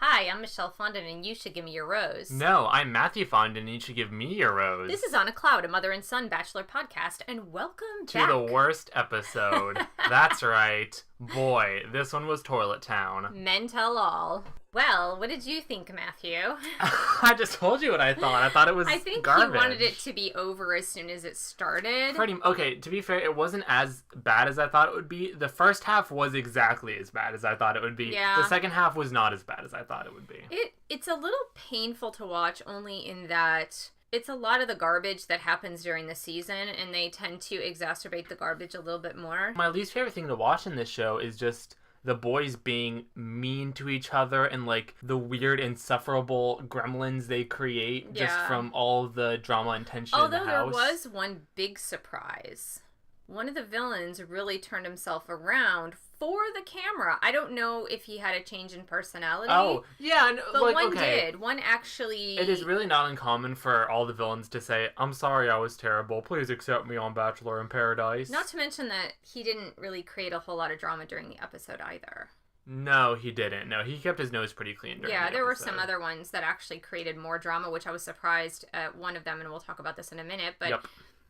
Hi, I'm Michelle Fondin, and you should give me your rose. No, I'm Mathieu Fondin, and you should give me your rose. This is On a Cloud, a mother and son Bachelor podcast, and welcome to the worst episode. That's right. Boy, this one was Toilet Town. Men tell all. Well, what did you think, Matthew? I just told you what I thought. I thought it was garbage. I think you wanted it to be over as soon as it started. Okay, to be fair, it wasn't as bad as I thought it would be. The first half was exactly as bad as I thought it would be. Yeah. The second half was not as bad as I thought it would be. It's a little painful to watch, only in that it's a lot of the garbage that happens during the season, and they tend to exacerbate the garbage a little bit more. My least favorite thing to watch in this show is just the boys being mean to each other and like the weird insufferable gremlins they create just from all the drama and tension in the house. Although there was one big surprise. One of the villains really turned himself around for the camera. I don't know if he had a change in personality. Oh, yeah. But one did. One actually... It is really not uncommon for all the villains to say, I'm sorry I was terrible. Please accept me on Bachelor in Paradise. Not to mention that he didn't really create a whole lot of drama during the episode either. No, he didn't. No, he kept his nose pretty clean during the episode. Yeah, there were some other ones that actually created more drama, which I was surprised at one of them, and we'll talk about this in a minute. But Yep.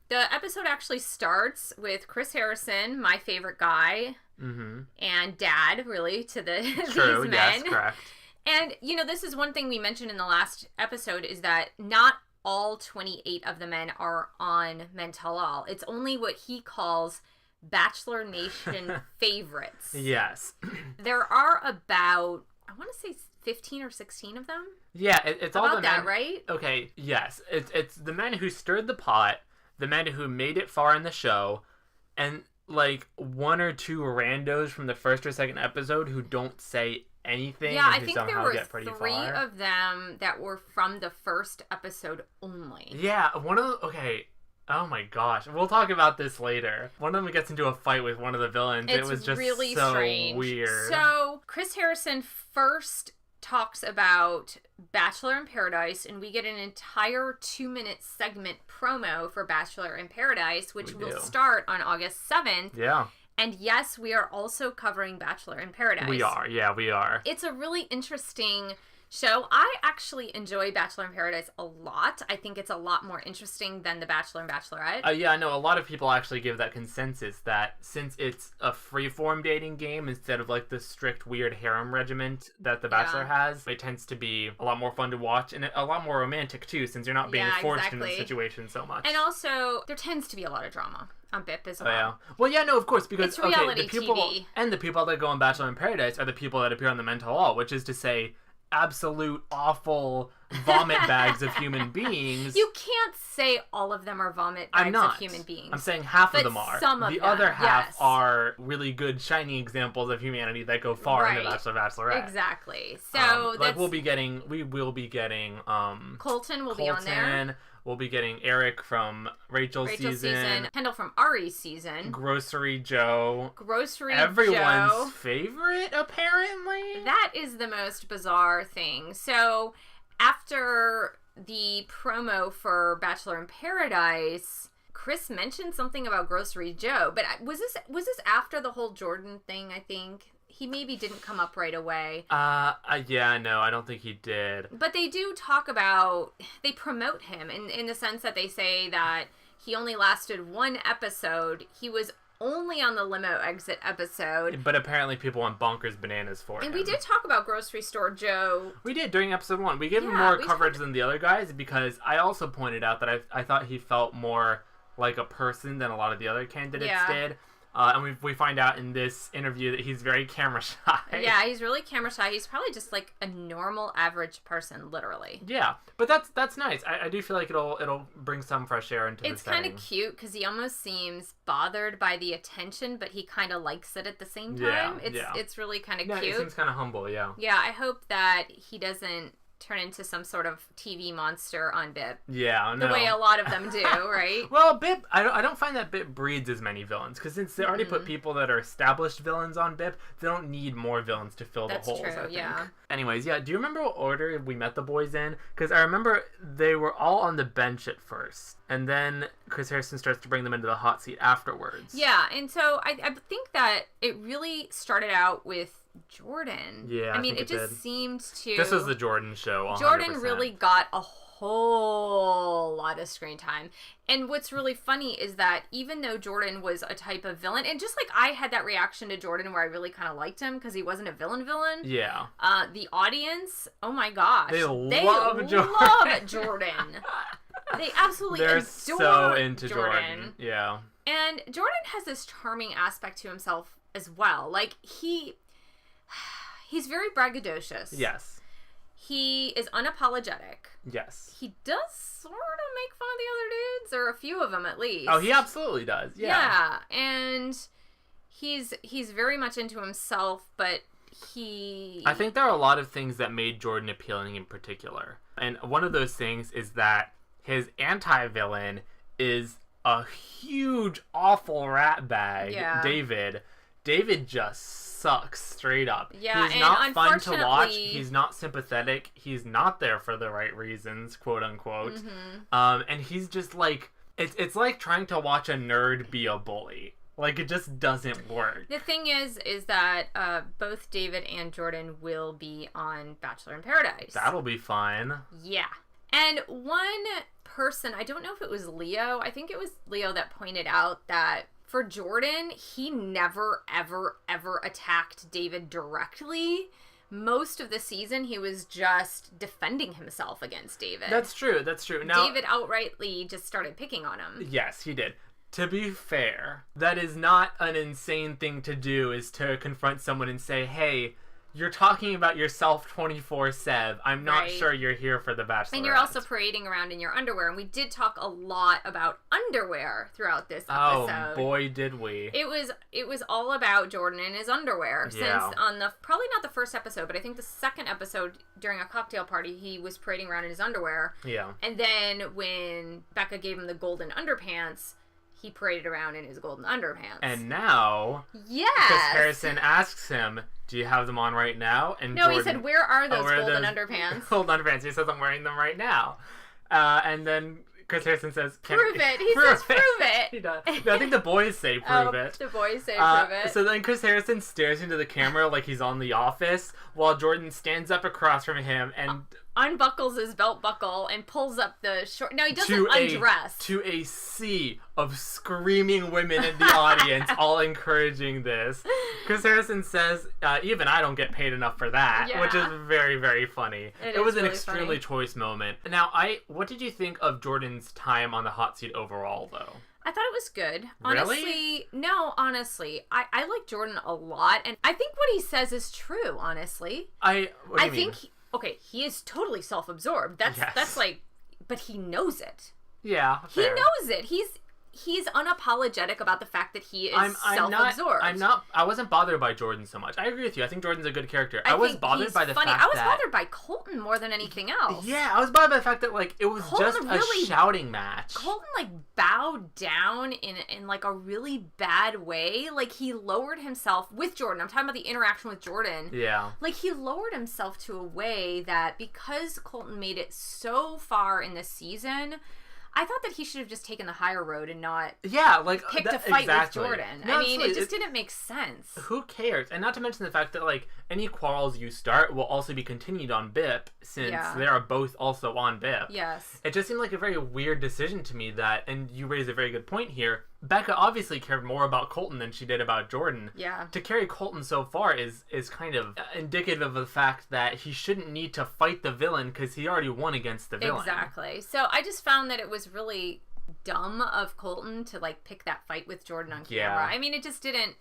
The episode actually starts with Chris Harrison, my favorite guy, and dad, really, to these men. Yes, correct. And, you know, this is one thing we mentioned in the last episode, is that not all 28 of the men are on Men Tell All. It's only what he calls Bachelor Nation favorites. Yes. There are about, I want to say 15 or 16 of them. Yeah, it's all the men. About that, right? Okay, yes. It's the men who stirred the pot, the men who made it far in the show, and like one or two randos from the first or second episode who don't say anything. Yeah, and I who think there somehow were get pretty three far. of them that were from the first episode only. Yeah, one of the... Okay, oh my gosh. We'll talk about this later. One of them gets into a fight with one of the villains. It's it was just really so strange. weird. So, Chris Harrison first talks about Bachelor in Paradise, and we get an entire 2-minute segment promo for Bachelor in Paradise, which will start on August 7th. Yeah. And yes, we are also covering Bachelor in Paradise. We are, yeah, we are. It's a really interesting show. I actually enjoy Bachelor in Paradise a lot. I think it's a lot more interesting than The Bachelor and Bachelorette. Yeah, I know a lot of people actually give that consensus that since it's a free-form dating game instead of like the strict weird harem regiment that The Bachelor has, it tends to be a lot more fun to watch and a lot more romantic too, since you're not being forced into the situation so much. And also, there tends to be a lot of drama on BIP as well. Oh, yeah. Well, yeah, no, of course, because it's reality the people TV. And the people that go on Bachelor in Paradise are the people that appear on the Men Tell All, which is to say absolute awful vomit bags of human beings. You can't say all of them are vomit bags of human beings. I'm saying half of them are. Some of the them, other half are really good, shining examples of humanity that go far into Bachelor Bachelorette. Exactly. So like we will be getting Colton will be on there. We'll be getting Eric from Rachel's season. Kendall from Ari's season. Grocery Joe. Everyone's favorite, apparently. That is the most bizarre thing. So, after the promo for Bachelor in Paradise, Chris mentioned something about Grocery Joe. But was this after the whole Jordan thing, I think? He maybe didn't come up right away. Yeah, no, I don't think he did. But they do talk about, they promote him in the sense that they say that he only lasted one episode. He was only on the limo exit episode. But apparently people went bonkers bananas for him. And we did talk about Grocery Store Joe. We did during episode 1. We gave him more coverage than the other guys because I also pointed out that I thought he felt more like a person than a lot of the other candidates did. And we find out in this interview that he's very camera shy. Yeah, he's really camera shy. He's probably just like a normal, average person, literally. Yeah, but that's nice. I do feel like it'll bring some fresh air into the setting. It's kind of cute because he almost seems bothered by the attention, but he kind of likes it at the same time. It's really kind of cute. He seems kind of humble, yeah. Yeah, I hope that he doesn't turn into some sort of TV monster on BIP. Yeah, no. The way a lot of them do, right? Well, BIP, I don't find that BIP breeds as many villains, because since they already put people that are established villains on BIP, they don't need more villains to fill the holes, That's true, yeah. Anyways, yeah, do you remember what order we met the boys in? Because I remember they were all on the bench at first, and then Chris Harrison starts to bring them into the hot seat afterwards. Yeah, and so I think that it really started out with Jordan. Yeah, I mean, think it just seemed to... This was the Jordan show, 100%. Jordan really got a whole lot of screen time. And what's really funny is that even though Jordan was a type of villain, and just like I had that reaction to Jordan where I really kind of liked him because he wasn't a villain. Yeah. The audience, oh my gosh. They love Jordan. They absolutely They're adore so into Jordan. Yeah. And Jordan has this charming aspect to himself as well. Like, he's very braggadocious. Yes. He is unapologetic. Yes. He does sort of make fun of the other dudes, or a few of them at least. Oh, he absolutely does. Yeah. Yeah, and he's very much into himself, but I think there are a lot of things that made Jordan appealing in particular. And one of those things is that his anti-villain is a huge, awful rat bag, David. David just sucks straight up. Yeah, he's not fun to watch. He's not sympathetic. He's not there for the right reasons, quote unquote. Mm-hmm. And he's just like, it's like trying to watch a nerd be a bully. Like, it just doesn't work. The thing is that both David and Jordan will be on Bachelor in Paradise. That'll be fun. Yeah. And one person, I don't know if it was Leo, I think it was Leo that pointed out that for Jordan, he never, ever, ever attacked David directly. Most of the season, he was just defending himself against David. That's true. Now, David outrightly just started picking on him. Yes, he did. To be fair, that is not an insane thing to do, is to confront someone and say, hey, you're talking about yourself 24/7. I'm not sure you're here for the Bachelorette. And you're also parading around in your underwear. And we did talk a lot about underwear throughout this episode. Oh, boy, did we. It was all about Jordan and his underwear. Yeah. Since on probably not the first episode, but I think the second episode during a cocktail party, he was parading around in his underwear. Yeah. And then when Becca gave him the golden underpants, he paraded around in his golden underpants. And now, yes, Chris Harrison asks him, do you have them on right now? And no, Jordan, he said, where are those golden underpants? Golden underpants. He says, I'm wearing them right now. And then Chris Harrison says, prove it. He says, prove it. He does. No, I think the boys say prove it. The boys say prove it. So then Chris Harrison stares into the camera like he's on The Office, while Jordan stands up across from him and unbuckles his belt buckle and pulls up the short. No, he doesn't undress. To a sea of screaming women in the audience, all encouraging this. Chris Harrison says, even I don't get paid enough for that, which is very, very funny. It was an extremely choice moment. Now, what did you think of Jordan's time on the hot seat overall, though? I thought it was good. Honestly, really? No, honestly. I like Jordan a lot, and I think what he says is true, honestly. What do you mean? Okay, he is totally self-absorbed. That's like, but he knows it. Yeah, fair. He knows it. He's unapologetic about the fact that he is self-absorbed. I wasn't bothered by Jordan so much. I agree with you. I think Jordan's a good character. I was bothered by the fact that... I was bothered by Colton more than anything else. Yeah, I was bothered by the fact that, like, it was Colton just a shouting match. Colton, like, bowed down in like, a really bad way. Like, he lowered himself with Jordan. I'm talking about the interaction with Jordan. Yeah. Like, he lowered himself to a way that because Colton made it so far in this season... I thought that he should have just taken the higher road and not picked a fight with Jordan. No, I mean, it just didn't make sense. Who cares? And not to mention the fact that, like, any quarrels you start will also be continued on BIP, since they are both also on BIP. Yes. It just seemed like a very weird decision to me that, and you raise a very good point here, Becca obviously cared more about Colton than she did about Jordan. Yeah. To carry Colton so far is kind of indicative of the fact that he shouldn't need to fight the villain because he already won against the villain. Exactly. So I just found that it was really dumb of Colton to, like, pick that fight with Jordan on camera. Yeah. I mean, it just didn't...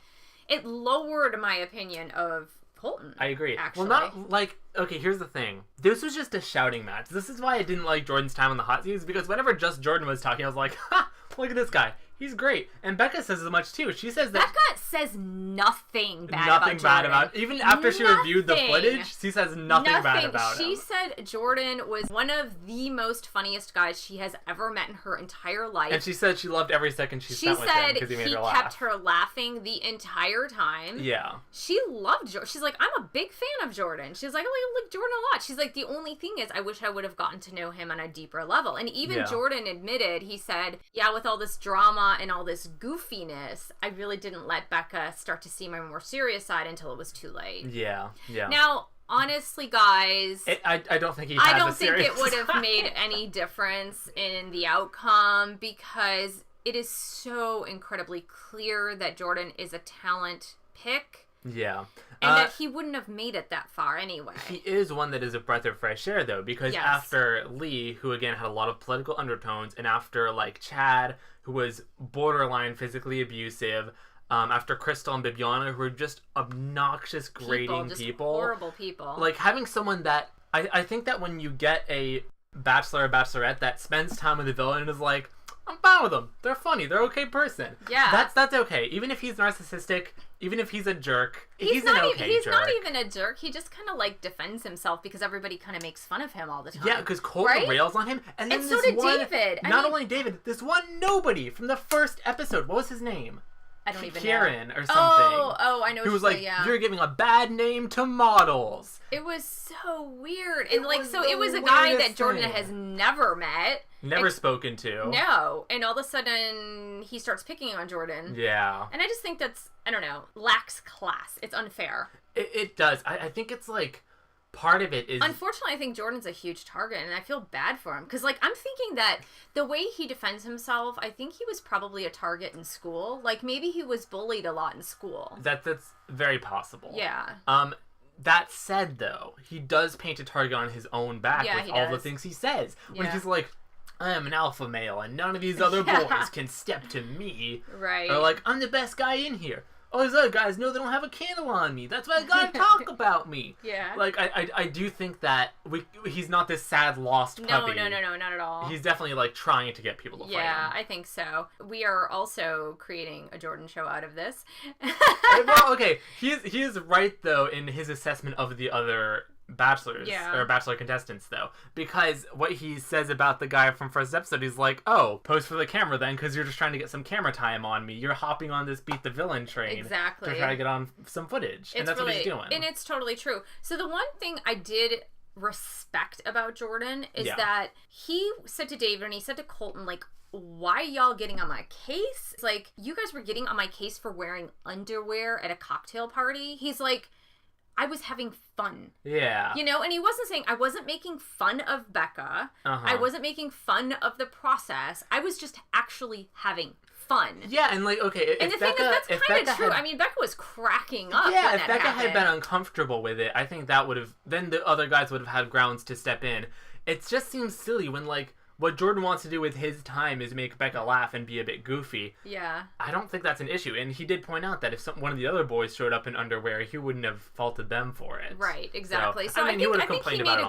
It lowered my opinion of Colton. I agree. Actually. Well, not, like... Okay, here's the thing. This was just a shouting match. This is why I didn't like Jordan's time on the hot seat, because whenever just Jordan was talking, I was like, ha! Look at this guy. He's great. And Becca says as much, too. She says that... Becca says nothing bad about Jordan. Even after she reviewed the footage, she says nothing bad about him. She said Jordan was one of the most funniest guys she has ever met in her entire life. And she said she loved every second she spent with him because he made her laugh. She said he kept her laughing the entire time. Yeah. She loved Jordan. She's like, I'm a big fan of Jordan. She's like, I like Jordan a lot. She's like, the only thing is I wish I would have gotten to know him on a deeper level. And even Jordan admitted, he said, yeah, with all this drama drama and all this goofiness, I really didn't let Becca start to see my more serious side until it was too late. Yeah. Now, honestly, guys, I don't think I don't think it would have made any difference in the outcome because it is so incredibly clear that Jordan is a talent pick. Yeah. And that he wouldn't have made it that far anyway. He is one that is a breath of fresh air, though, because after Lee, who again had a lot of political undertones, and after, like, Chad, who was borderline physically abusive, after Crystal and Bibiana, who were just obnoxious, grating people. Horrible people. Like, having someone that... I think that when you get a bachelor or bachelorette that spends time with the villain and is like, I'm fine with them. They're funny. They're okay person. Yeah. That's okay. Even if he's narcissistic, even if he's a jerk, he's not an okay He's jerk. not even a jerk. He just kind of, like, defends himself because everybody kind of makes fun of him all the time. Yeah, because Colton rails on him. And then so did David. Not only David, this one nobody from the first episode. What was his name? I don't even know. Kieran or something. Oh, I know. Who was like, you're giving a bad name to models. It was so weird. And like, so it was a guy that Jordan has never met. Never spoken to. No. And all of a sudden, he starts picking on Jordan. Yeah. And I just think that's, I don't know, lacks class. It's unfair. It does. I think it's like, part of it is... Unfortunately, I think Jordan's a huge target, and I feel bad for him. Because, like, I'm thinking that the way he defends himself, I think he was probably a target in school. Like, maybe he was bullied a lot in school. That's very possible. Yeah. That said, though, he does paint a target on his own back with all the things he says. When he's like, I am an alpha male, and none of these other boys can step to me. Right. Or like, I'm the best guy in here. Oh, these other guys know they don't have a candle on me. That's why I gotta talk about me. Yeah. Like, I do think that he's not this sad, lost puppy. No, not at all. He's definitely, like, trying to get people to fight him. Yeah, I think so. We are also creating a Jordan show out of this. Well, okay. He is right, though, in his assessment of the other bachelors or bachelor contestants, though, because what he says about the guy from first episode, he's like, oh, pose for the camera then, because you're just trying to get some camera time on me. You're hopping on this beat the villain train to try to get on some footage. And that's what he's doing. And it's totally true. So the one thing I did respect about Jordan is that he said to David and he said to Colton, like, why are y'all getting on my case? It's like, you guys were getting on my case for wearing underwear at a cocktail party. He's like, I was having fun. Yeah. You know, and he wasn't saying, I wasn't making fun of Becca. I wasn't making fun of the process. I was just actually having fun. Yeah, and like, okay, and the thing is, that's kind of true. I mean, Becca was cracking up. Yeah, if Becca had been uncomfortable with it, I think that would have, then the other guys would have had grounds to step in. It just seems silly when, like, what Jordan wants to do with his time is make Becca laugh and be a bit goofy. Yeah. I don't think that's an issue. And he did point out that if one of the other boys showed up in underwear, he wouldn't have faulted them for it. Right, exactly. So I think he made a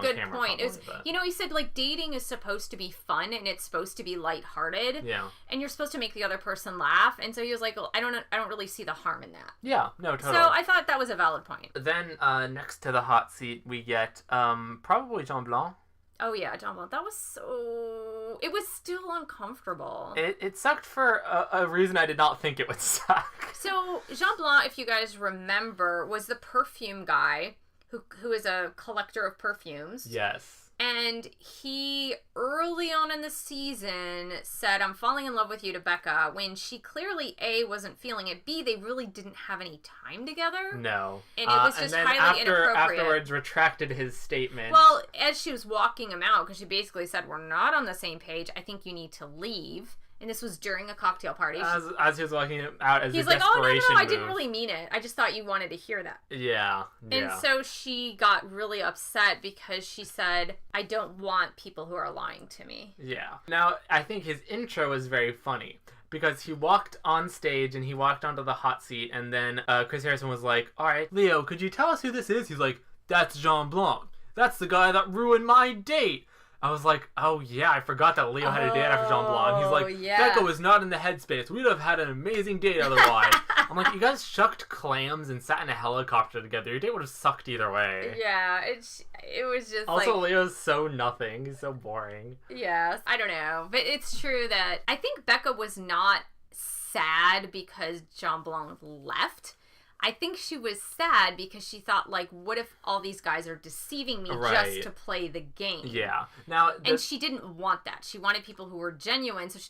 good point. You know, he said, like, dating is supposed to be fun and it's supposed to be lighthearted. Yeah. And you're supposed to make the other person laugh. And so he was like, well, I don't really see the harm in that. Yeah, no, totally. So I thought that was a valid point. Then next to the hot seat, we get probably Jean Blanc. Oh, yeah, Jean Blanc. That was so... It was still uncomfortable. It sucked for a reason I did not think it would suck. So, Jean Blanc, if you guys remember, was the perfume guy who is a collector of perfumes. Yes. And he, early on in the season, said, I'm falling in love with you to Becca, when she clearly, A, wasn't feeling it, B, they really didn't have any time together. No. And it was just highly inappropriate. Afterwards retracted his statement. Well, as she was walking him out, because she basically said, we're not on the same page, I think you need to leave. And this was during a cocktail party. As he was walking out as a desperation he's like, oh, no, I move. didn't really mean it. I just thought you wanted to hear that. Yeah. And so she got really upset because she said, I don't want people who are lying to me. Yeah. Now, I think his intro was very funny because he walked on stage and he walked onto the hot seat and then Chris Harrison was like, all right, Leo, could you tell us who this is? He's like, that's Jean Blanc. That's the guy that ruined my date. I was like, oh yeah, I forgot that Leo had a date after Jean Blanc. And he's like, Becca was not in the headspace. We'd have had an amazing date otherwise. I'm like, you guys shucked clams and sat in a helicopter together. Your date would have sucked either way. Yeah, it was just also, Leo's so nothing. He's so boring. Yeah, I don't know. But it's true that I think Becca was not sad because Jean Blanc left. I think she was sad because she thought, like, what if all these guys are deceiving me just to play the game? Yeah. Now, and she didn't want that. She wanted people who were genuine, so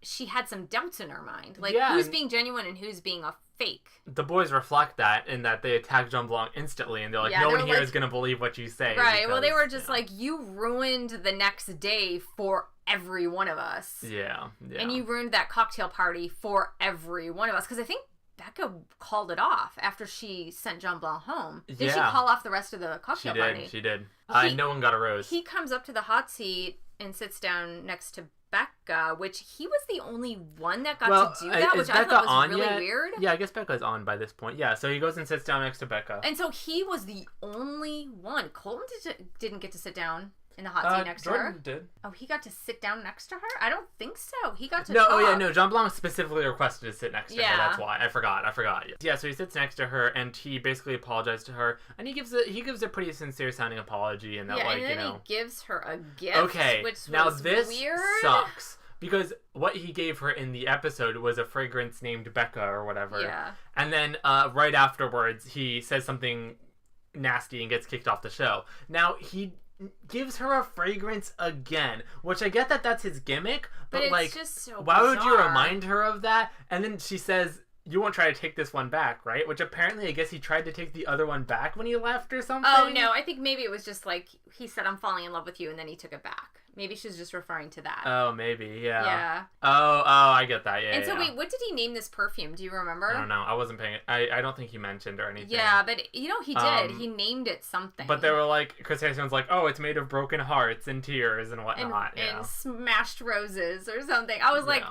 she had some doubts in her mind. Like, who's being genuine and who's being a fake? The boys reflect that in that they attack Jean Blanc instantly, and they're like, no one here is going to believe what you say. Right, because, well, they were just like, you ruined the next day for every one of us. Yeah. And you ruined that cocktail party for every one of us. Because I think Becca called it off after she sent Jean Blanc home. Did she call off the rest of the cocktail party? She did. No one got a rose. He comes up to the hot seat and sits down next to Becca, which he was the only one that got to do that, which I thought was really weird. Yeah, I guess Becca's on by this point. Yeah, so he goes and sits down next to Becca. And so he was the only one. Colton didn't get to sit down in the hot seat next to her. Jordan did. Oh, he got to sit down next to her? I don't think so. He got to talk. Oh, yeah, no. Jean Blanc specifically requested to sit next to her. That's why. I forgot. Yeah, so he sits next to her, and he basically apologized to her, and he gives a pretty sincere sounding apology, and that, and then he gives her a gift. Okay, which now was this weird. Sucks. Because what he gave her in the episode was a fragrance named Becca or whatever. Yeah. And then right afterwards, he says something nasty and gets kicked off the show. Now, he gives her a fragrance again, which I get that that's his gimmick, but it's like, just so why bizarre. would you remind her of that? And then she says, you won't try to take this one back, right? Which apparently, I guess he tried to take the other one back when he left or something. Oh, no, I think maybe it was just like, he said, I'm falling in love with you, and then he took it back. Maybe she was just referring to that. Oh, maybe, yeah. Yeah. Oh, I get that, yeah. And so, wait, what did he name this perfume? Do you remember? I don't know. I wasn't paying it. I don't think he mentioned or anything. Yeah, but, he did. He named it something. But they were like, Chris Harrison's like, oh, it's made of broken hearts and tears and whatnot. And smashed roses or something. I was like,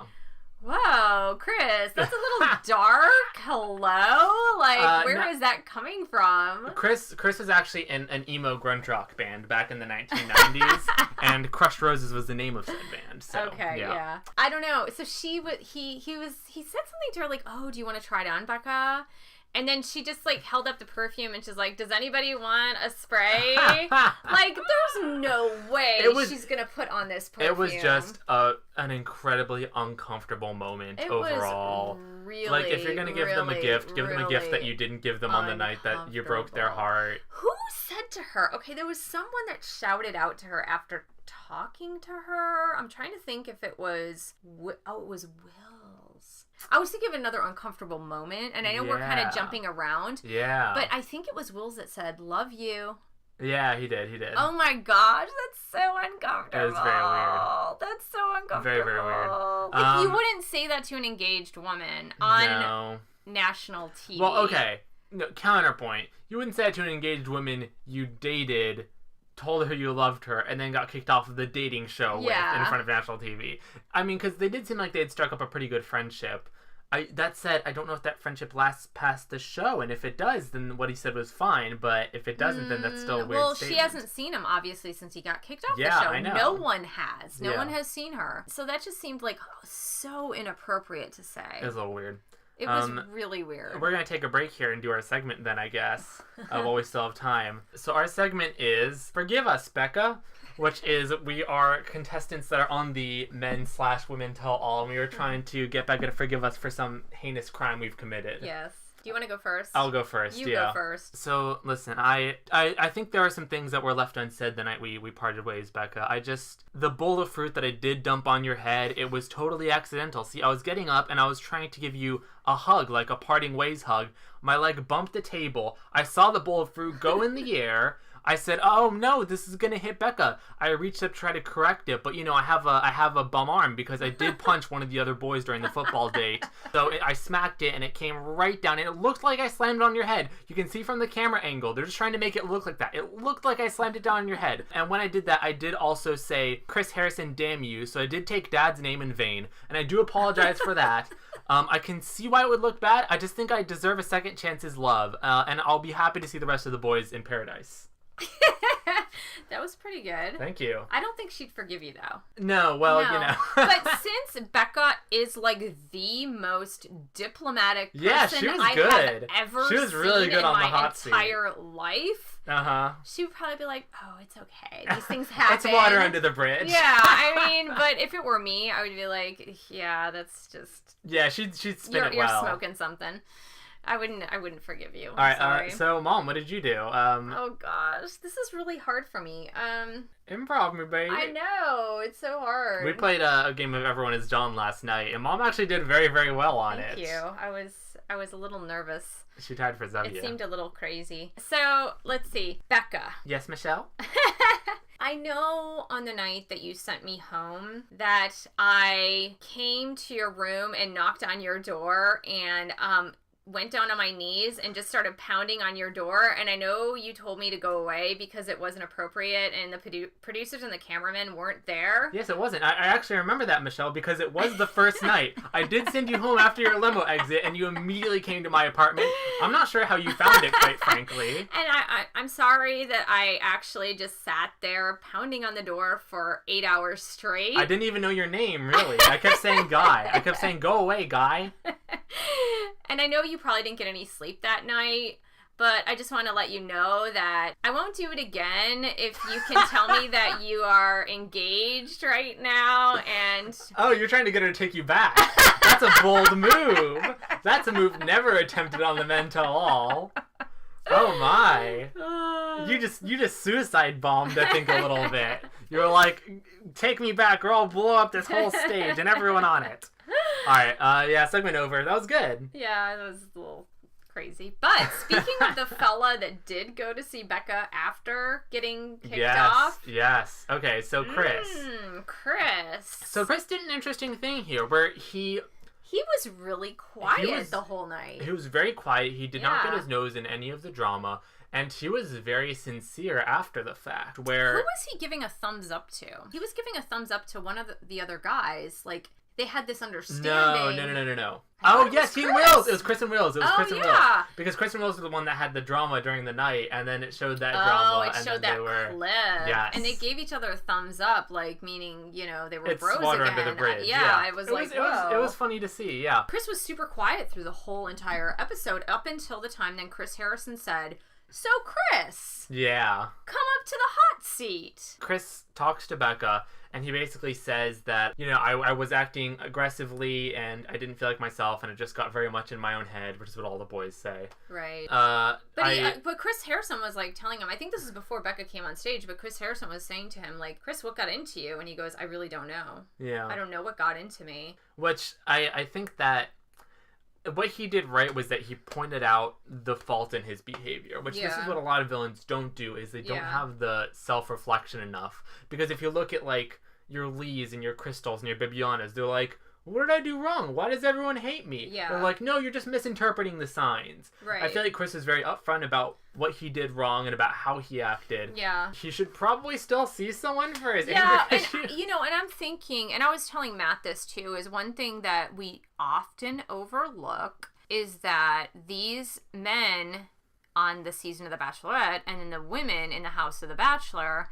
whoa, Chris, that's a little dark. Hello? Like, where is that coming from? Chris was actually in an emo grunge rock band back in the 1990s, and Crushed Roses was the name of said band. So, okay, yeah. I don't know. So he said something to her like, oh, do you want to try it on, Becca? And then she just, like, held up the perfume and she's like, does anybody want a spray? Like, there's no way she's going to put on this perfume. It was just an incredibly uncomfortable moment overall. Was really, like, if you're going to give them a gift, give them a gift that you didn't give them on the night that you broke their heart. Who said to her? Okay, there was someone that shouted out to her after talking to her. I'm trying to think if it was... it was Will's. I was thinking of another uncomfortable moment, and I know we're kind of jumping around. Yeah. But I think it was Will's that said, love you. Yeah, he did. Oh my gosh, that's so uncomfortable. It was very weird. That's so uncomfortable. Very, very weird. Like, you wouldn't say that to an engaged woman on national TV. Well, okay. No, counterpoint. You wouldn't say that to an engaged woman you dated, told her you loved her, and then got kicked off of the dating show with in front of national TV. I mean, because they did seem like they had struck up a pretty good friendship. That said, I don't know if that friendship lasts past the show, and if it does, then what he said was fine, but if it doesn't, then that's still a weird statement. She hasn't seen him, obviously, since he got kicked off the show. I know. No one has. No one has seen her. So that just seemed like so inappropriate to say. It was a little weird. It was really weird. We're going to take a break here and do our segment then, I guess, while we still have time. So our segment is Forgive Us, Becca, which is we are contestants that are on the Men/Women Tell All, and we are trying to get Becca to forgive us for some heinous crime we've committed. Yes. Do you want to go first? I'll go first, You go first. So, listen, I think there are some things that were left unsaid the night we parted ways, Becca. The bowl of fruit that I did dump on your head, it was totally accidental. See, I was getting up and I was trying to give you a hug, like a parting ways hug. My leg bumped the table. I saw the bowl of fruit go in the air. I said, oh no, this is gonna hit Becca. I reached up to try to correct it, but I have a bum arm because I did punch one of the other boys during the football date. So I smacked it and it came right down. And it looked like I slammed it on your head. You can see from the camera angle. They're just trying to make it look like that. It looked like I slammed it down on your head. And when I did that, I did also say, Chris Harrison, damn you. So I did take Dad's name in vain. And I do apologize for that. I can see why it would look bad. I just think I deserve a second chance's love. And I'll be happy to see the rest of the boys in paradise. That was pretty good. Thank you. I don't think she'd forgive you, though. No, well, But since Becca is, like, the most diplomatic person she was I good. have ever she was really seen good in on my the hot entire life, she would probably be like, oh, it's okay. These things happen. It's water under the bridge. Yeah, I mean, but if it were me, I would be like, yeah, that's just... Yeah, she'd spin it well. You're smoking something. I wouldn't forgive you. All right. Sorry. So, Mom, what did you do? Oh gosh, this is really hard for me. Improv me, baby. I know, it's so hard. We played a game of Everyone is John last night, and Mom actually did very, very well on it. Thank you. I was a little nervous. She tied for Zevia. It seemed a little crazy. So, let's see. Becca. Yes, Michelle? I know on the night that you sent me home that I came to your room and knocked on your door and went down on my knees and just started pounding on your door. And I know you told me to go away because it wasn't appropriate and the producers and the cameramen weren't there. Yes, it wasn't. I actually remember that, Michelle, because it was the first night. I did send you home after your limo exit, and you immediately came to my apartment. I'm not sure how you found it, quite frankly. And I'm sorry that I actually just sat there pounding on the door for 8 hours straight. I didn't even know your name, really. I kept saying Guy. I kept saying, go away, Guy. And I know you probably didn't get any sleep that night, but I just want to let you know that I won't do it again if you can tell me that you are engaged right now and... Oh, you're trying to get her to take you back. That's a bold move. That's a move never attempted on the men tell all. Oh my. You just suicide bombed, I think, a little bit. You were like, take me back or I'll blow up this whole stage and everyone on it. Alright, yeah, segment over. That was good. Yeah, that was a little crazy. But speaking of the fella that did go to see Becca after getting kicked off. Yes. Okay, so Chris. Chris. So Chris did an interesting thing here where he was really quiet the whole night. He was very quiet. He did not get his nose in any of the drama. And he was very sincere after the fact. Where who was he giving a thumbs up to? He was giving a thumbs up to one of the other guys. Like, they had this understanding. No. Oh, yes, Team Wills. It was Chris and Wills. Chris and Wills. Because Chris and Wills was the one that had the drama during the night, and then it showed that drama. Oh, it showed that clip. Yes. And they gave each other a thumbs up, like, meaning, you know, they were bros water again. Under the bridge. Yeah, it was like, whoa. It was funny to see, yeah. Chris was super quiet through the whole entire episode, up until the time then Chris Harrison said, "So, Chris. Yeah. Come up to the hot seat." Chris talks to Becca, and he basically says that, you know, I was acting aggressively, and I didn't feel like myself, and it just got very much in my own head, which is what all the boys say. Right. But Chris Harrison was, like, telling him, I think this is before Becca came on stage, but Chris Harrison was saying to him, like, "Chris, what got into you?" And he goes, "I really don't know. Yeah. I don't know what got into me." Which, I think that what he did right was that he pointed out the fault in his behavior, which this is what a lot of villains don't do, is they don't have the self-reflection enough. Because if you look at, like, your Lees and your Crystals and your Bibianas, they're like, what did I do wrong? Why does everyone hate me? Yeah. They're like, no, you're just misinterpreting the signs. Right. I feel like Chris is very upfront about what he did wrong and about how he acted. Yeah. He should probably still see someone for his anger and, issue. you know, and I'm thinking, and I was telling Matt this too, is one thing that we often overlook is that these men on the season of The Bachelorette and then the women in the House of the Bachelor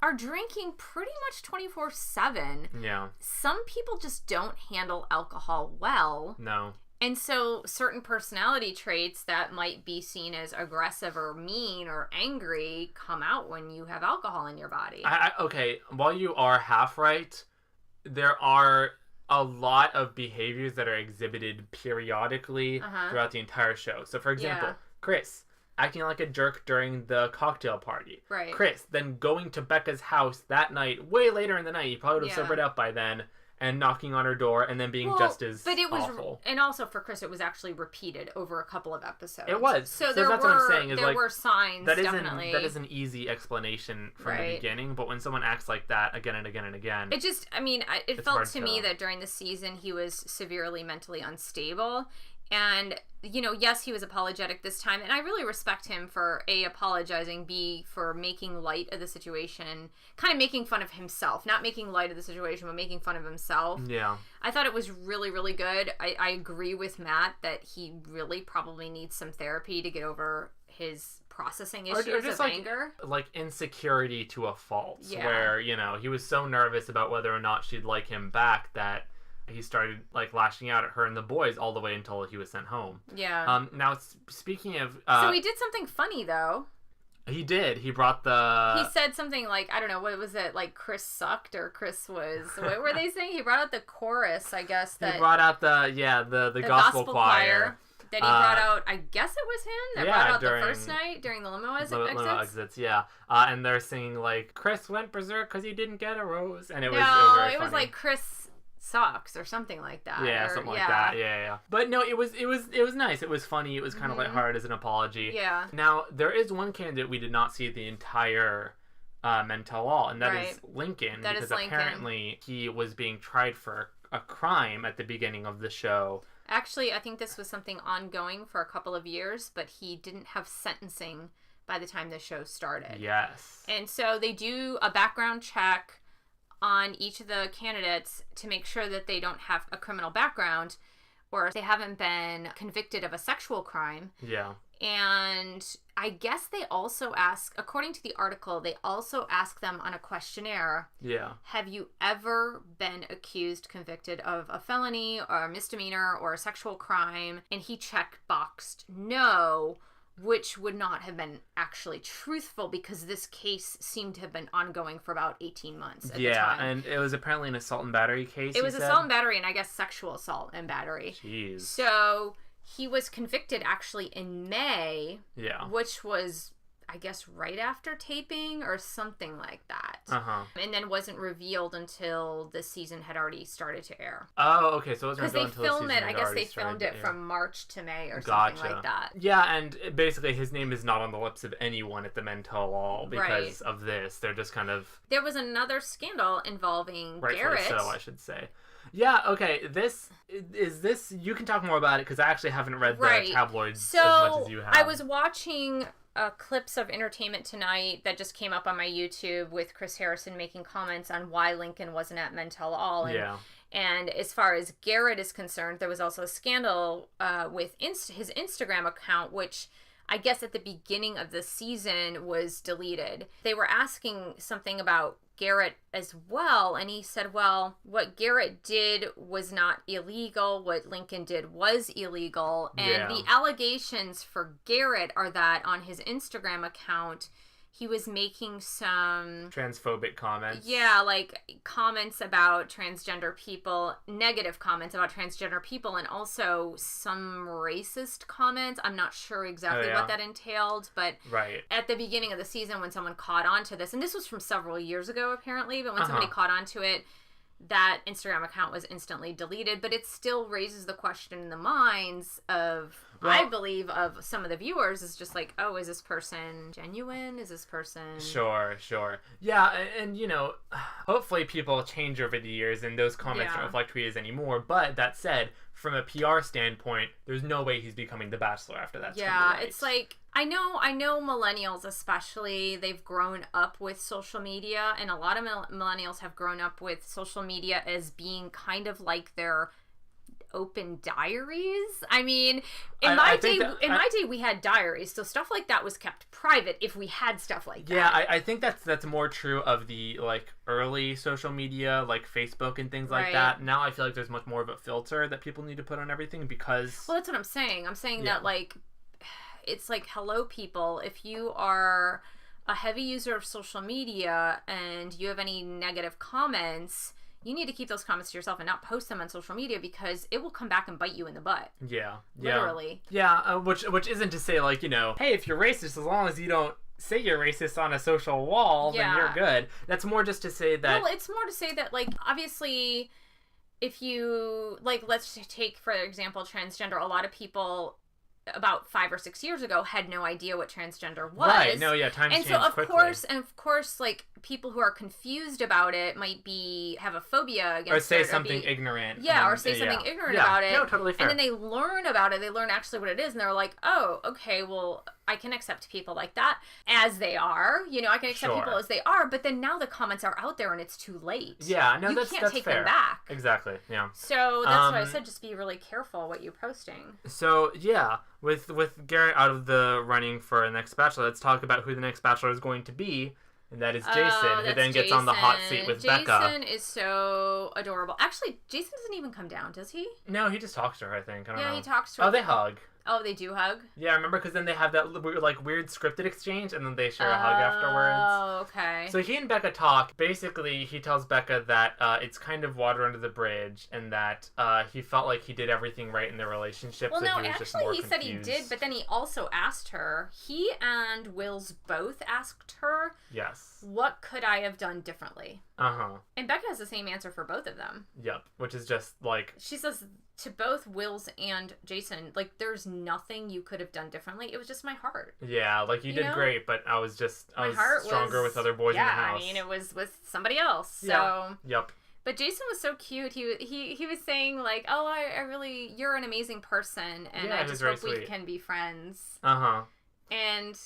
are drinking pretty much 24/7. Yeah. Some people just don't handle alcohol well. No. And so certain personality traits that might be seen as aggressive or mean or angry come out when you have alcohol in your body. Okay, while you are half right, there are a lot of behaviors that are exhibited periodically throughout the entire show. So, for example, Chris acting like a jerk during the cocktail party. Right. Chris then going to Becca's house that night, way later in the night, he probably would have sobered up by then, and knocking on her door and then being just as awful. And also for Chris, it was actually repeated over a couple of episodes. It was. So that's what I'm saying. Is there like, were signs, definitely. That is an easy explanation from the beginning, but when someone acts like that again and again and again... It just, I mean, it felt to me that during the season he was severely mentally unstable. And, you know, yes, he was apologetic this time, and I really respect him for A, apologizing, B, for making light of the situation, kind of making fun of himself, not making light of the situation, but making fun of himself. Yeah. I thought it was really, really good. I agree with Matt that he really probably needs some therapy to get over his processing issues of anger. Like insecurity to a fault, where, you know, he was so nervous about whether or not she'd like him back that he started, like, lashing out at her and the boys all the way until he was sent home. Yeah. Now, speaking of... so he did something funny, though. He did. He brought the... He said something like, I don't know, what was it? Like, Chris sucked or Chris was... What were they saying? He brought out the chorus, I guess. That he brought out the gospel choir. That he brought out, I guess it was him that brought out the first night during the limo exits? Limo exits, yeah. And they're singing, like, Chris went berserk because he didn't get a rose. And it was very funny. Like Chris sucks or something like that. Yeah, something like that. Yeah. But no, it was nice. It was funny. It was kind of lighthearted as an apology. Yeah. Now, there is one candidate we did not see the entire Men Tell All, and that is Lincoln. Because apparently he was being tried for a crime at the beginning of the show. Actually, I think this was something ongoing for a couple of years, but he didn't have sentencing by the time the show started. Yes. And so they do a background check on each of the candidates to make sure that they don't have a criminal background or they haven't been convicted of a sexual crime. Yeah. And I guess they also ask, according to the article, they also ask them on a questionnaire, have you ever been accused, convicted of a felony or a misdemeanor or a sexual crime? And he checkboxed no, which would not have been actually truthful because this case seemed to have been ongoing for about 18 months at the time. Yeah, and it was apparently an assault and battery case, It was assault and battery and I guess sexual assault and battery. Jeez. So he was convicted actually in May, which was, I guess, right after taping or something like that. And then wasn't revealed until the season had already started to air. Oh, okay. So it wasn't until the season had already started. Because they filmed it, I guess they filmed it from March to May or something like that. Yeah, and basically his name is not on the lips of anyone at the Men Tell All because of this. They're just kind of... There was another scandal involving Garrett. Rightfully so, I should say. Yeah, okay, you can talk more about it because I actually haven't read the tabloids as much as you have. I was watching clips of Entertainment Tonight that just came up on my YouTube with Chris Harrison making comments on why Lincoln wasn't at Men Tell All. And as far as Garrett is concerned, there was also a scandal with his Instagram account, which I guess at the beginning of the season was deleted. They were asking something about Garrett as well, and he said, well, what Garrett did was not illegal, what Lincoln did was illegal, and the allegations for Garrett are that on his Instagram account, he was making some... transphobic comments. Yeah, like comments about transgender people, negative comments about transgender people, and also some racist comments. I'm not sure exactly what that entailed, but at the beginning of the season when someone caught on to this, and this was from several years ago apparently, but when somebody caught on to it, that Instagram account was instantly deleted, but it still raises the question in the minds of, I believe, of some of the viewers is just like, oh, is this person genuine? Is this person... Sure. Yeah, and you know, hopefully people change over the years and those comments don't reflect who he is anymore, but that said, from a PR standpoint, there's no way he's becoming The Bachelor after that. Yeah, it's like, I know millennials especially, they've grown up with social media, and a lot of millennials have grown up with social media as being kind of like their open diaries. I mean, in my day we had diaries, so stuff like that was kept private if we had stuff like that. Yeah, I think that's more true of the like early social media, like Facebook and things like that. Now I feel like there's much more of a filter that people need to put on everything because... Well, that's what I'm saying. I'm saying that like, it's like, hello people, if you are a heavy user of social media and you have any negative comments, you need to keep those comments to yourself and not post them on social media because it will come back and bite you in the butt. Yeah. Literally. Yeah, which isn't to say like, you know, hey, if you're racist, as long as you don't say you're racist on a social wall, then you're good. That's more just to say that... Well, it's more to say that, like, obviously, if you, like, let's take, for example, transgender, a lot of people... about 5 or 6 years ago had no idea what transgender was. Right, no, yeah, times change quickly. And of course, like, people who are confused about it might have a phobia against it. Or say something ignorant. Yeah, or say something ignorant about it. No, totally fair. And then they learn about it, they learn actually what it is, and they're like, oh, okay, well, I can accept people like that as they are. You know, I can accept people as they are, but then now the comments are out there and it's too late. Yeah, no, that's fair. You can't take them back. Exactly, yeah. So that's why I said just be really careful what you're posting. So, yeah, with Garrett out of the running for the next Bachelor, let's talk about who the next Bachelor is going to be. And that is Jason, who then gets on the hot seat with Becca. Jason is so adorable. Actually, Jason doesn't even come down, does he? No, he just talks to her, I think. I don't know. He talks to her. Oh, they hug. Oh, they do hug? Yeah, I remember because then they have that like weird scripted exchange and then they share a hug afterwards. Oh, okay. Okay. So he and Becca talk. Basically, he tells Becca that it's kind of water under the bridge, and that he felt like he did everything right in their relationship. Well, so no, he was actually, just more he said he confused. did, but then he also asked her. He and Wills both asked her, yes, what could I have done differently? Uh-huh. And Becca has the same answer for both of them. Yep, which is just like... She says to both Wills and Jason, like, there's nothing you could have done differently. It was just my heart. Yeah, like, you did great, but I was stronger with other boys in the house. Yeah, I mean, it was with somebody else, so... Yeah. Yep. But Jason was so cute. He was saying, like, oh, I really... You're an amazing person, and I just hope we can be friends. Uh-huh. And...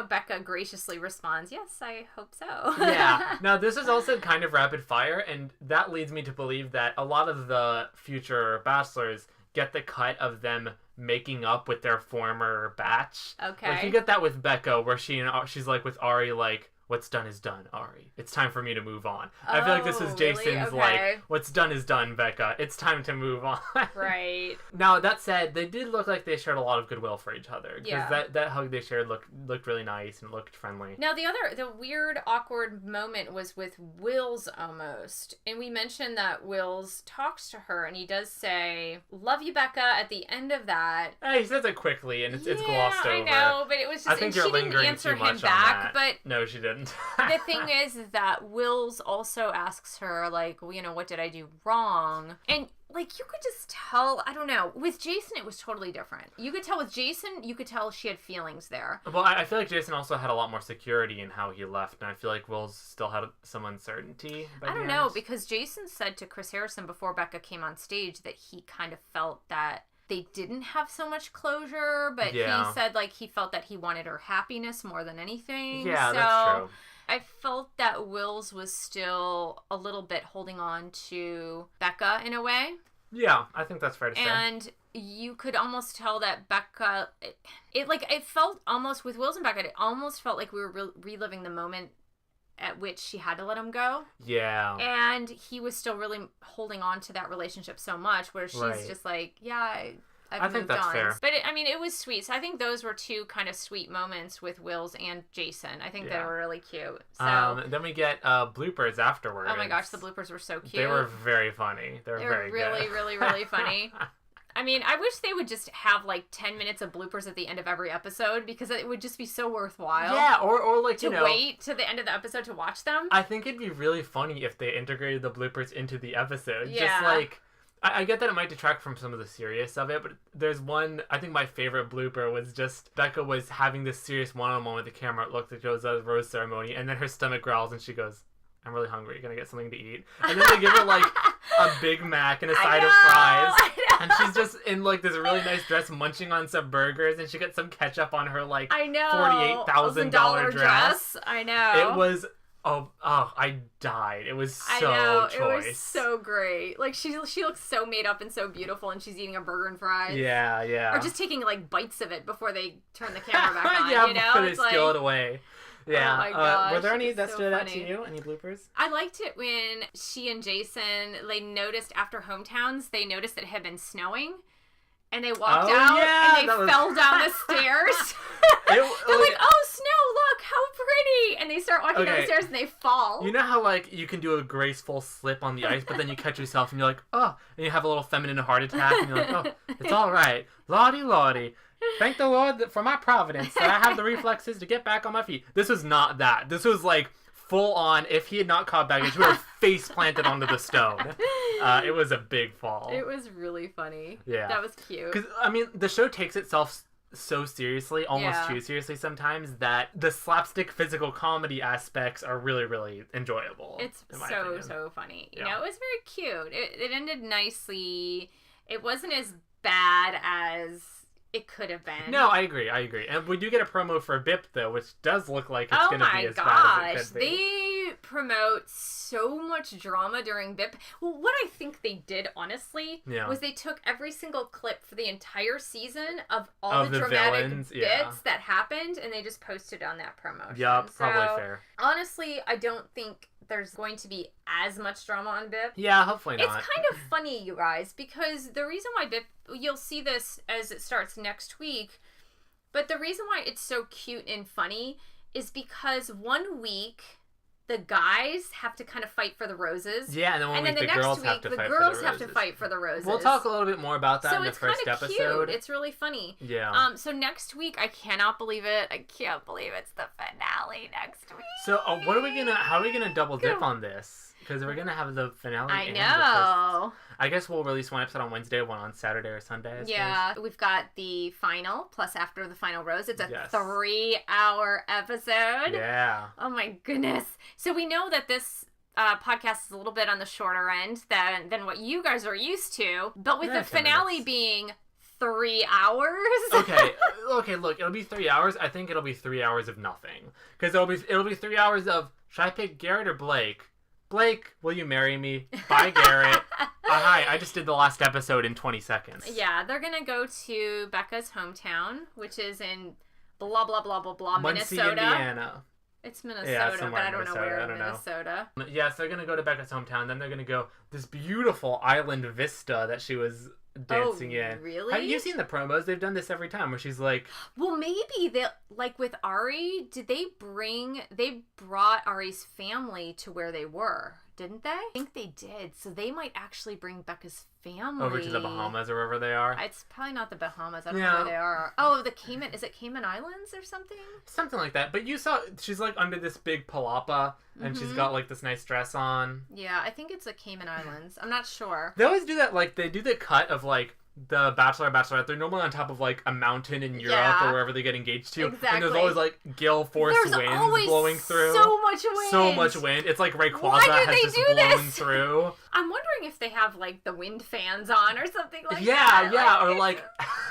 Becca graciously responds, yes, I hope so. Yeah. Now, this is also kind of rapid fire, and that leads me to believe that a lot of the future bachelors get the cut of them making up with their former batch. Okay. Like, you get that with Becca, where she's like with Ari, like, what's done is done, Ari. It's time for me to move on. I feel like this is Jason's, really? Okay. like, what's done is done, Becca. It's time to move on. Right. Now, that said, they did look like they shared a lot of goodwill for each other. Because Yeah. that hug they shared looked really nice and looked friendly. Now, the weird, awkward moment was with Wills almost. And we mentioned that Wills talks to her, and he does say, love you, Becca, at the end of that. He says it quickly, and it's glossed over. I know, but it was just... I think and you're she didn't lingering answer too much him on back, that. but... No, she didn't. The thing is that Wills also asks her, like, what did I do wrong? And, like, you could just tell, I don't know. With Jason, it was totally different. You could tell with Jason, she had feelings there. Well, I feel like Jason also had a lot more security in how he left, and I feel like Wills still had some uncertainty. I don't know, because Jason said to Chris Harrison before Becca came on stage that he kind of felt that they didn't have so much closure, but he said, like, he felt that he wanted her happiness more than anything. Yeah, so that's true. I felt that Wills was still a little bit holding on to Becca in a way. Yeah, I think that's fair to say. And you could almost tell that Becca, it felt almost, with Wills and Becca, it almost felt like we were reliving the moment at which she had to let him go. Yeah. And he was still really holding on to that relationship so much, where she's just like, I think that's fair. But it was sweet. So I think those were two kind of sweet moments with Wills and Jason. I think they were really cute. So then we get bloopers afterwards. Oh my gosh, the bloopers were so cute. They were very funny. They were very really, good. really, really funny. I wish they would just have, like, 10 minutes of bloopers at the end of every episode, because it would just be so worthwhile. Yeah, or like, to wait to the end of the episode to watch them. I think it'd be really funny if they integrated the bloopers into the episode. Yeah. Just like, I get that it might detract from some of the serious of it, but there's one, I think my favorite blooper was just Becca was having this serious one-on-one with the camera. It looked like it was a rose ceremony, and then her stomach growls and she goes, I'm really hungry. Can I get something to eat? And then they give her, like, a Big Mac and a side of fries. And she's just in, like, this really nice dress munching on some burgers, and she gets some ketchup on her, like, $48,000 dress. I know. It was... I died. It was so choice. It was so great. Like, she looks so made up and so beautiful, and she's eating a burger and fries. Yeah, yeah. Or just taking, like, bites of it before they turn the camera back on, yeah, you know? before they steal it away. Yeah. Oh my gosh, were there any that so stood out funny. to you? Any bloopers? I liked it when she and Jason, they noticed after hometowns, they noticed that it had been snowing. And they walked out, and they fell down the stairs. They're like, oh, snow, look, how pretty. And they start walking down the stairs, and they fall. You know how, like, you can do a graceful slip on the ice, but then you catch yourself, and you're like, oh. And you have a little feminine heart attack, and you're like, oh, it's all right. Lordy, lordy. Thank the Lord for my providence that I have the reflexes to get back on my feet. This was not that. This was, like, full on, if he had not caught baggage, we were face planted onto the stone. It was a big fall. It was really funny. Yeah. That was cute. Because, the show takes itself so seriously, almost too seriously sometimes, that the slapstick physical comedy aspects are really, really enjoyable. It's so funny. You know, it was very cute. It ended nicely. It wasn't as bad as it could have been. No, I agree. And we do get a promo for BIP, though, which does look like it's going to be as bad as it could be. They promote so much drama during BIP. Well, what I think they did, honestly, was they took every single clip for the entire season of all the dramatic bits that happened, and they just posted on that promotion. Yep, probably fair. Honestly, I don't think there's going to be as much drama on BIP. Yeah, hopefully not. It's kind of funny, you guys, because the reason why BIP, you'll see this as it starts next week, but the reason why it's so cute and funny is because one week the guys have to kind of fight for the roses. Yeah, and then one week the girls have to fight for the roses. The girls have to fight for the roses. We'll talk a little bit more about that in the first episode. So it's kind of cute. It's really funny. Yeah. So next week, I cannot believe it. I can't believe it's the finale next week. So how are we gonna double dip on this? Because we're gonna have the finale. I know. I guess we'll release one episode on Wednesday, one on Saturday or Sunday. Yeah, we've got the final plus after the final rose. It's a 3-hour episode. Yeah. Oh my goodness. So we know that this podcast is a little bit on the shorter end than what you guys are used to, but with the finale being 3 hours. Okay, look, it'll be 3 hours. I think it'll be 3 hours of nothing. Because it'll be 3 hours of, should I pick Garrett or Blake? Blake, will you marry me? Bye, Garrett. Hi, I just did the last episode in 20 seconds. Yeah, they're going to go to Becca's hometown, which is in blah, blah, blah, blah, blah, Muncie, Minnesota. Indiana. It's Minnesota, but I don't know where in Minnesota. Yeah, so they're going to go to Becca's hometown. Then they're going to go this beautiful island vista that she was dancing in. Really? Have you seen the promos? They've done this every time where she's like... Well, maybe they, like with Ari, they brought Ari's family to where they were, didn't they? I think they did. So they might actually bring Becca's family over to the Bahamas or wherever they are. It's probably not the Bahamas. I don't know where they are. Oh, is it Cayman Islands or something? Something like that. But you saw, she's like under this big palapa and she's got like this nice dress on. Yeah, I think it's the Cayman Islands. I'm not sure. They always do that, like they do the cut of like the Bachelor Bachelorette. They're normally on top of like a mountain in Europe or wherever they get engaged to. Exactly. And there's always like gale force winds blowing through. So much wind. It's like Rayquaza has just blown through. I'm wondering if they have like the wind fans on or something like that. Yeah, or like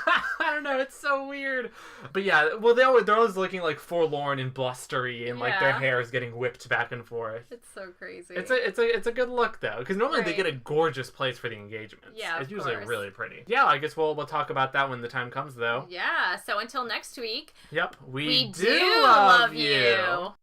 I don't know, it's so weird. But yeah, well they're always looking like forlorn and blustery and like their hair is getting whipped back and forth. It's so crazy. It's a good look though, because normally they get a gorgeous place for the engagements. Yeah, it's usually really pretty. Yeah, I guess we'll talk about that when the time comes though. Yeah, so until next week. Yep, we do love you.